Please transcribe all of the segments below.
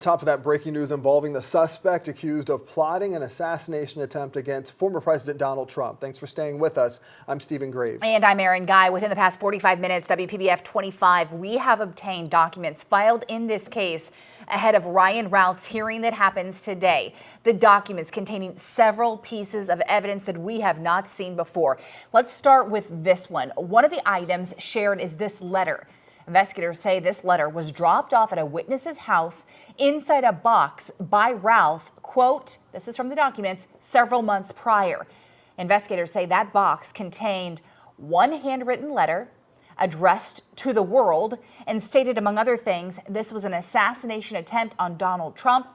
Top of that, breaking news involving the suspect accused of plotting an assassination attempt against former President Donald Trump. Thanks for staying with us. I'm Stephen Graves. And I'm Erin Guy. Within the past 45 minutes, WPBF 25, we have obtained documents filed in this case ahead of Ryan Routh's hearing that happens today. The documents containing several pieces of evidence that we have not seen before. Let's start with this one. One of the items shared is this letter. Investigators say this letter was dropped off at a witness's house inside a box by Routh, quote, this is from the documents, several months prior. Investigators say that box contained one handwritten letter addressed to the world and stated, among other things, this was an assassination attempt on Donald Trump,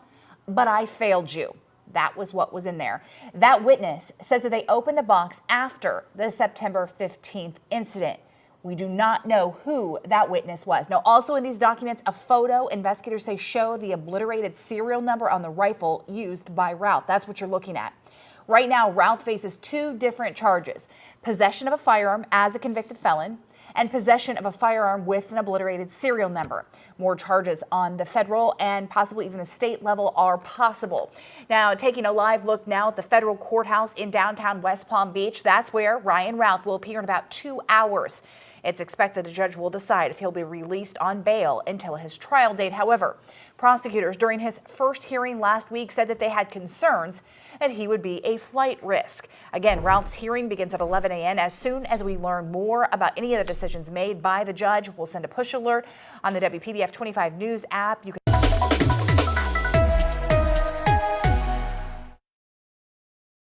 but I failed you. That was what was in there. That witness says that they opened the box after the September 15th incident. We do not know who that witness was. Now, also in these documents, a photo investigators say show the obliterated serial number on the rifle used by Routh. That's what you're looking at. Right now, Routh faces two different charges: possession of a firearm as a convicted felon and possession of a firearm with an obliterated serial number. More charges on the federal and possibly even the state level are possible. Now, taking a live look now at the federal courthouse in downtown West Palm Beach, that's where Ryan Routh will appear in about 2 hours. It's expected the judge will decide if he'll be released on bail until his trial date. However, prosecutors during his first hearing last week said that they had concerns that he would be a flight risk. Again, Routh's hearing begins at 11 a.m. As soon as we learn more about any of the decisions made by the judge, we'll send a push alert on the WPBF 25 News app. You can